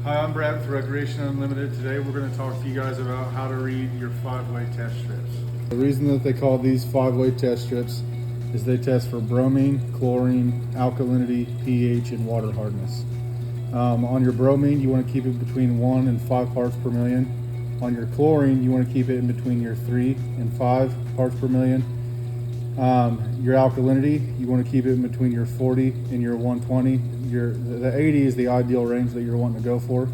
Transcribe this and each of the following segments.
Hi, I'm Brad with Recreation Unlimited. Today we're going to talk to you guys about how to read your 5-way test strips. The reason that they call these 5-way test strips is they test for bromine, chlorine, alkalinity, pH, and water hardness. On your bromine, you want to keep it between 1 and 5 parts per million. On your chlorine, you want to keep it in between your 3 and 5 parts per million. Your alkalinity, you want to keep it in between your 40 and your 120. The 80 is the ideal range that you're wanting to go for.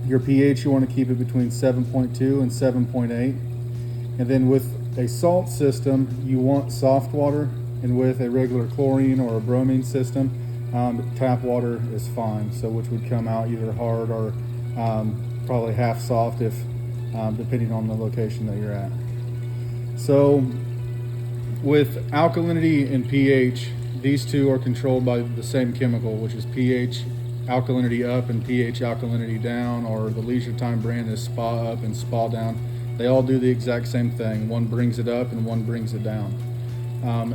Your pH, you want to keep it between 7.2 and 7.8. And then with a salt system, you want soft water, and with a regular chlorine or a bromine system, tap water is fine. So which would come out either hard or probably half soft, if depending on the location that you're at. So with alkalinity and pH, these two are controlled by the same chemical, which is pH alkalinity up and pH alkalinity down, or the Leisure Time brand is spa up and spa down. They all do the exact same thing. One brings it up and one brings it down.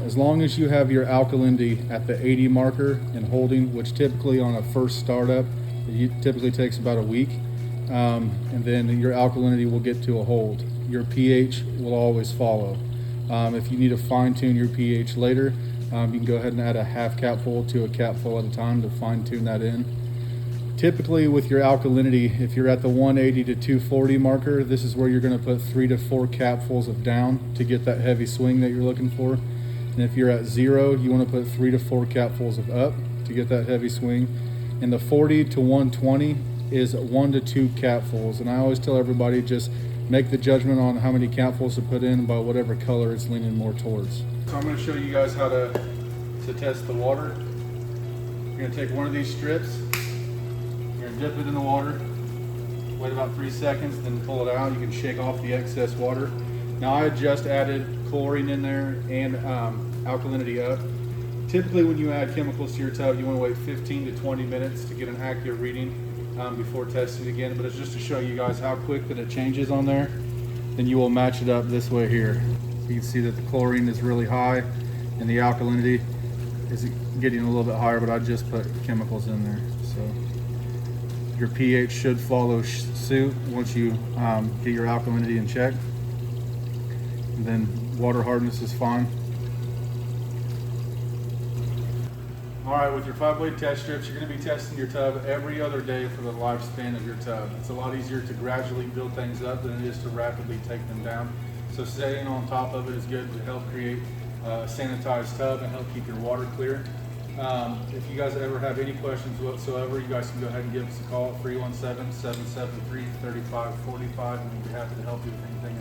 As long as you have your alkalinity at the 80 marker and holding, which typically on a first startup, it typically takes about a week, and then your alkalinity will get to a hold. Your pH will always follow. If you need to fine tune your pH later, you can go ahead and add a half capful to a capful at a time to fine tune that in. Typically with your alkalinity, if you're at the 180 to 240 marker, this is where you're going to put 3 to 4 capfuls of down to get that heavy swing that you're looking for. And if you're at 0, you want to put 3 to 4 capfuls of up to get that heavy swing. And the 40 to 120 is 1 to 2 capfuls. And I always tell everybody, just make the judgment on how many capfuls to put in by whatever color it's leaning more towards. So I'm going to show you guys how to test the water. You're going to take one of these strips, you're going to dip it in the water, wait about 3 seconds, then pull it out. You can shake off the excess water. Now I just added chlorine in there and alkalinity up. Typically when you add chemicals to your tub, you want to wait 15 to 20 minutes to get an accurate reading before testing again, but it's just to show you guys how quick that it changes on there. Then you will match it up this way here. So you can see that the chlorine is really high and the alkalinity is getting a little bit higher, but I just put chemicals in there. So your pH should follow suit once you get your alkalinity in check. And then water hardness is fine. All right, with your 5-way test strips, you're going to be testing your tub every other day for the lifespan of your tub. It's a lot easier to gradually build things up than it is to rapidly take them down. So staying on top of it is good to help create a sanitized tub and help keep your water clear. If you guys ever have any questions whatsoever, you guys can go ahead and give us a call at 317-773-3545, and we'll be happy to help you with anything.